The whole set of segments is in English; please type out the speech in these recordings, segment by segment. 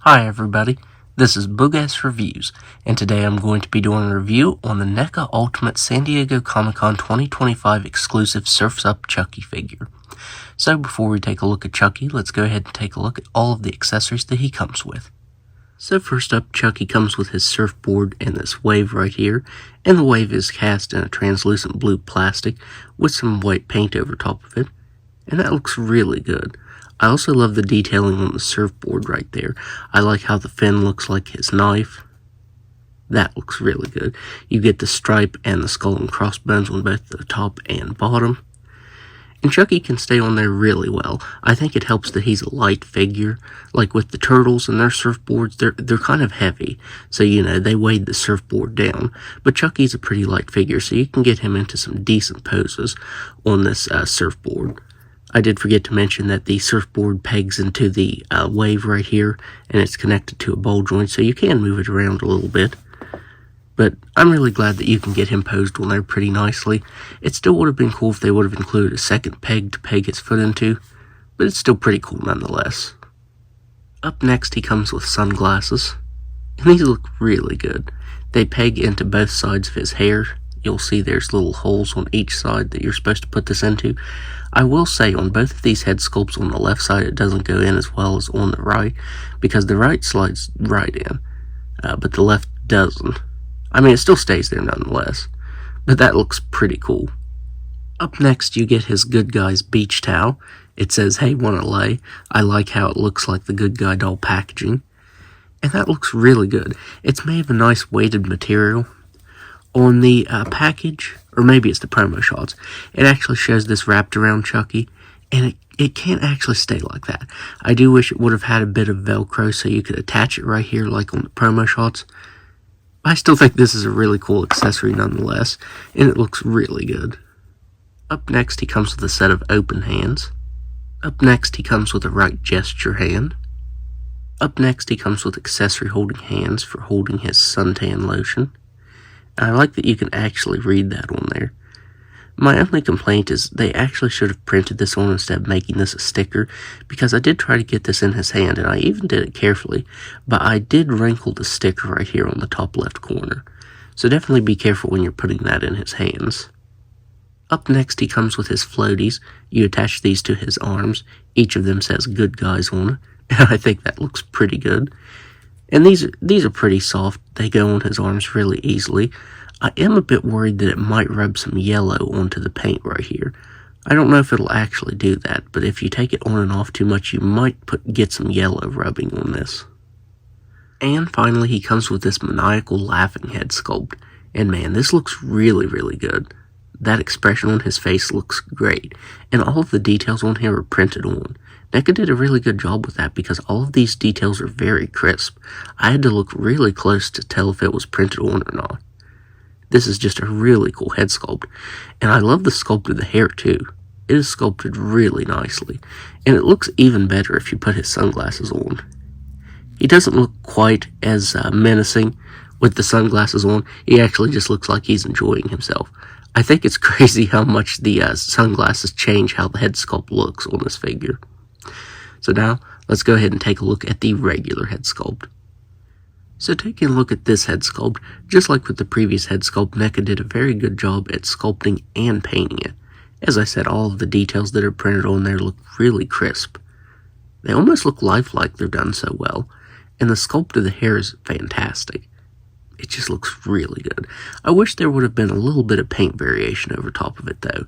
Hi everybody, this is Boogass Reviews, and today I'm going to be doing a review on the NECA Ultimate San Diego Comic-Con 2025 exclusive Surf's Up Chucky figure. So before we take a look at Chucky, let's go ahead and take a look at all of the accessories that he comes with. So first up, Chucky comes with his surfboard and this wave right here, and the wave is cast in a translucent blue plastic with some white paint over top of it, and that looks really good. I also love the detailing on the surfboard right there. I like how the fin looks like his knife. That looks really good. You get the stripe and the skull and crossbones on both the top and bottom. And Chucky can stay on there really well. I think it helps that he's a light figure. Like with the turtles and their surfboards, they're kind of heavy. So, they weighed the surfboard down. But Chucky's a pretty light figure, so you can get him into some decent poses on this surfboard. I did forget to mention that the surfboard pegs into the wave right here, and it's connected to a ball joint, so you can move it around a little bit. But I'm really glad that you can get him posed on there pretty nicely. It still would have been cool if they would have included a second peg to peg his foot into, but it's still pretty cool nonetheless. Up next, he comes with sunglasses, and these look really good. They peg into both sides of his hair. You'll see there's little holes on each side that you're supposed to put this into. I will say on both of these head sculpts on the left side, it doesn't go in as well as on the right, because the right slides right in, but the left doesn't. I mean, it still stays there nonetheless, but that looks pretty cool. Up next, you get his Good Guys beach towel. It says, "Hey, wanna lay?" I like how it looks like the Good Guy doll packaging, and that looks really good. It's made of a nice weighted material. On the package, or maybe it's the promo shots, it actually shows this wrapped around Chucky, and it can't actually stay like that. I do wish it would have had a bit of Velcro so you could attach it right here like on the promo shots. I still think this is a really cool accessory nonetheless, and it looks really good. Up next, he comes with a set of open hands. Up next, he comes with a right gesture hand. Up next, he comes with accessory holding hands for holding his suntan lotion. I like that you can actually read that on there. My only complaint is they actually should have printed this on instead of making this a sticker, because I did try to get this in his hand, and I even did it carefully, but I did wrinkle the sticker right here on the top left corner. So definitely be careful when you're putting that in his hands. Up next, he comes with his floaties. You attach these to his arms. Each of them says "Good Guys" on it, and I think that looks pretty good. And these are pretty soft. They go on his arms really easily. I am a bit worried that it might rub some yellow onto the paint right here. I don't know if it'll actually do that, but if you take it on and off too much, you might get some yellow rubbing on this. And finally, he comes with this maniacal laughing head sculpt. And man, this looks really, really good. That expression on his face looks great, and all of the details on here are printed on. NECA did a really good job with that because all of these details are very crisp. I had to look really close to tell if it was printed on or not. This is just a really cool head sculpt, and I love the sculpt of the hair too. It is sculpted really nicely, and it looks even better if you put his sunglasses on. He doesn't look quite as menacing with the sunglasses on. He actually just looks like he's enjoying himself. I think it's crazy how much the sunglasses change how the head sculpt looks on this figure. So now, let's go ahead and take a look at the regular head sculpt. So taking a look at this head sculpt, just like with the previous head sculpt, NECA did a very good job at sculpting and painting it. As I said, all of the details that are printed on there look really crisp. They almost look lifelike, they're done so well, and the sculpt of the hair is fantastic. It just looks really good. I wish there would have been a little bit of paint variation over top of it though.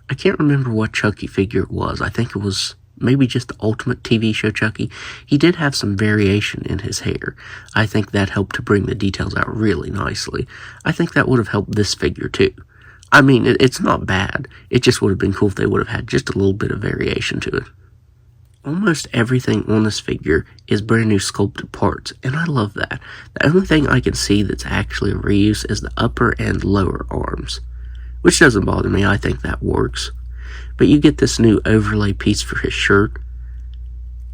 I can't remember what Chucky figure it was. I think it was maybe just the Ultimate TV show Chucky. He did have some variation in his hair. I think that helped to bring the details out really nicely. I think that would have helped this figure too. I mean, it's not bad. It just would have been cool if they would have had just a little bit of variation to it. Almost everything on this figure is brand new sculpted parts, and I love that. The only thing I can see that's actually a reuse is the upper and lower arms, which doesn't bother me. I think that works. But you get this new overlay piece for his shirt,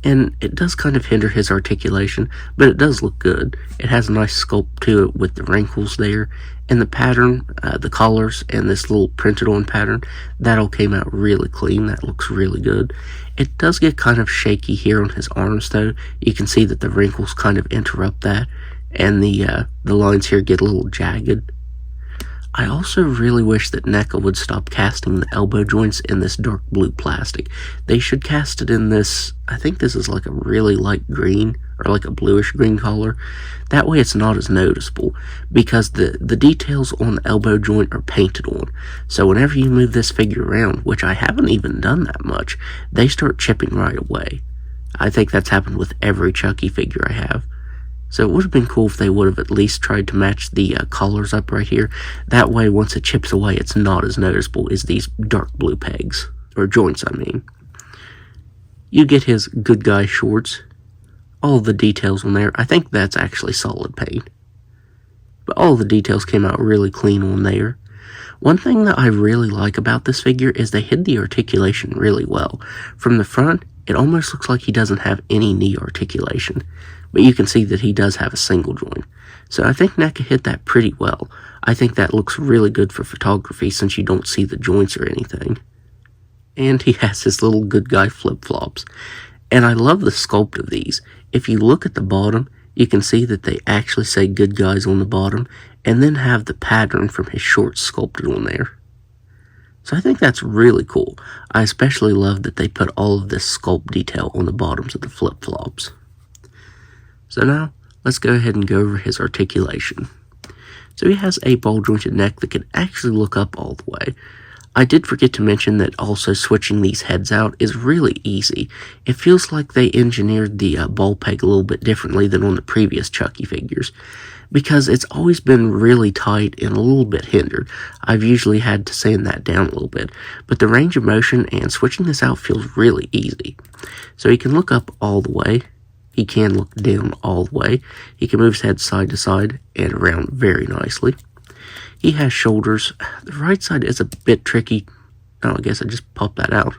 and it does kind of hinder his articulation, but it does look good. It has a nice sculpt to it with the wrinkles there, and the pattern, the collars, and this little printed on pattern, that all came out really clean. That looks really good. It does get kind of shaky here on his arms though. You can see that the wrinkles kind of interrupt that, and the lines here get a little jagged. I also really wish that NECA would stop casting the elbow joints in this dark blue plastic. They should cast it in this, I think this is like a really light green, or like a bluish green color. That way it's not as noticeable, because the details on the elbow joint are painted on. So whenever you move this figure around, which I haven't even done that much, they start chipping right away. I think that's happened with every Chucky figure I have. So it would have been cool if they would have at least tried to match the collars up right here. That way, once it chips away, it's not as noticeable as these dark blue pegs. Or joints, I mean. You get his good guy shorts. All the details on there. I think that's actually solid paint. But all the details came out really clean on there. One thing that I really like about this figure is they hid the articulation really well. From the front, it almost looks like he doesn't have any knee articulation. But you can see that he does have a single joint. So I think NECA hit that pretty well. I think that looks really good for photography since you don't see the joints or anything. And he has his little good guy flip-flops. And I love the sculpt of these. If you look at the bottom, you can see that they actually say good guys on the bottom, and then have the pattern from his shorts sculpted on there. So I think that's really cool. I especially love that they put all of this sculpt detail on the bottoms of the flip-flops. So now, let's go ahead and go over his articulation. So he has a ball jointed neck that can actually look up all the way. I did forget to mention that also switching these heads out is really easy. It feels like they engineered the ball peg a little bit differently than on the previous Chucky figures, because it's always been really tight and a little bit hindered. I've usually had to sand that down a little bit, but the range of motion and switching this out feels really easy. So he can look up all the way. He can look down all the way. He can move his head side to side and around very nicely. He has shoulders. The right side is a bit tricky. Oh, I guess I just popped that out.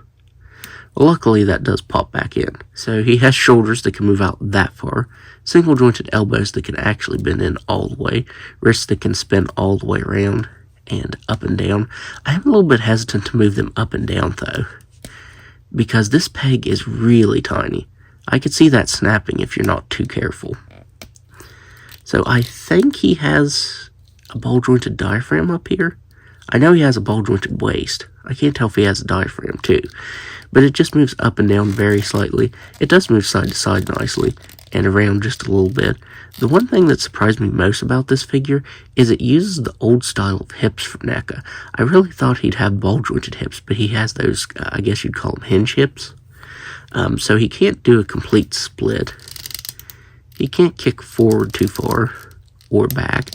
Well, luckily that does pop back in. So he has shoulders that can move out that far. Single jointed elbows that can actually bend in all the way. Wrists that can spin all the way around and up and down. I am a little bit hesitant to move them up and down though, because this peg is really tiny. I could see that snapping if you're not too careful. So I think he has a ball-jointed diaphragm up here. I know he has a ball-jointed waist. I can't tell if he has a diaphragm too. But it just moves up and down very slightly. It does move side to side nicely and around just a little bit. The one thing that surprised me most about this figure is it uses the old style of hips from NECA. I really thought he'd have ball-jointed hips, but he has those, I guess you'd call them hinge hips. So he can't do a complete split. He can't kick forward too far or back.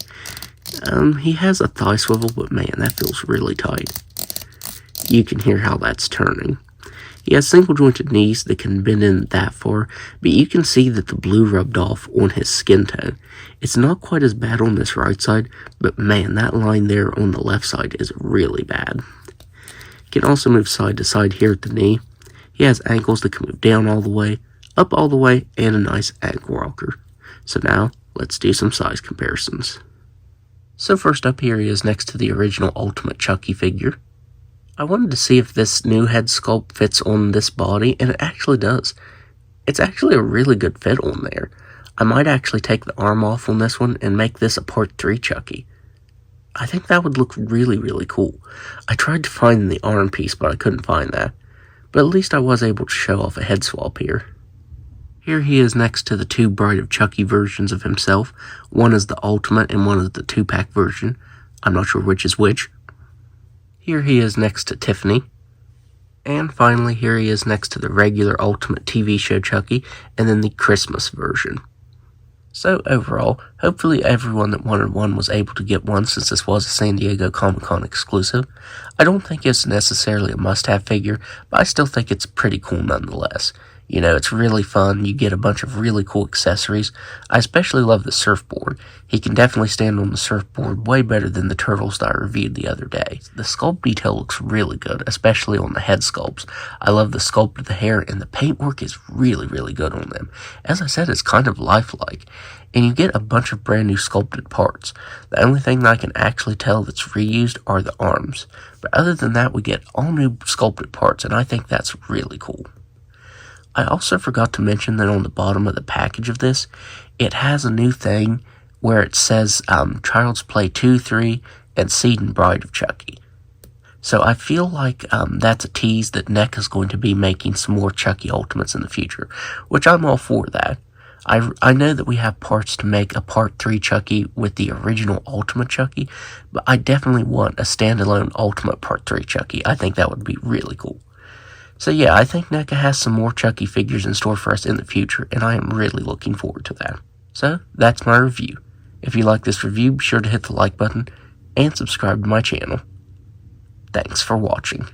He has a thigh swivel, but man, that feels really tight. You can hear how that's turning. He has single jointed knees that can bend in that far, but you can see that the blue rubbed off on his skin tone. It's not quite as bad on this right side, but man, that line there on the left side is really bad. He can also move side to side here at the knee. He has ankles that can move down all the way, up all the way, and a nice ankle rocker. So now, let's do some size comparisons. So first up here he is next to the original Ultimate Chucky figure. I wanted to see if this new head sculpt fits on this body, and it actually does. It's actually a really good fit on there. I might actually take the arm off on this one and make this a Part 3 Chucky. I think that would look really, really cool. I tried to find the arm piece, but I couldn't find that. But at least I was able to show off a head swap here. Here he is next to the two Bride of Chucky versions of himself. One is the Ultimate and one is the 2-pack version. I'm not sure which is which. Here he is next to Tiffany. And finally, here he is next to the regular Ultimate TV show Chucky and then the Christmas version. So overall, hopefully everyone that wanted one was able to get one since this was a San Diego Comic-Con exclusive. I don't think it's necessarily a must-have figure, but I still think it's pretty cool nonetheless. You know, it's really fun. You get a bunch of really cool accessories. I especially love the surfboard. He can definitely stand on the surfboard way better than the turtles that I reviewed the other day. The sculpt detail looks really good, especially on the head sculpts. I love the sculpt of the hair, and the paintwork is really, really good on them. As I said, it's kind of lifelike. And you get a bunch of brand new sculpted parts. The only thing that I can actually tell that's reused are the arms. But other than that, we get all new sculpted parts, and I think that's really cool. I also forgot to mention that on the bottom of the package of this, it has a new thing where it says Child's Play 2, 3, and Seed and Bride of Chucky. So I feel like that's a tease that NECA's going to be making some more Chucky Ultimates in the future, which I'm all for that. I know that we have parts to make a Part 3 Chucky with the original Ultimate Chucky, but I definitely want a standalone Ultimate Part 3 Chucky. I think that would be really cool. So yeah, I think NECA has some more Chucky figures in store for us in the future, and I am really looking forward to that. So, that's my review. If you like this review, be sure to hit the like button and subscribe to my channel. Thanks for watching.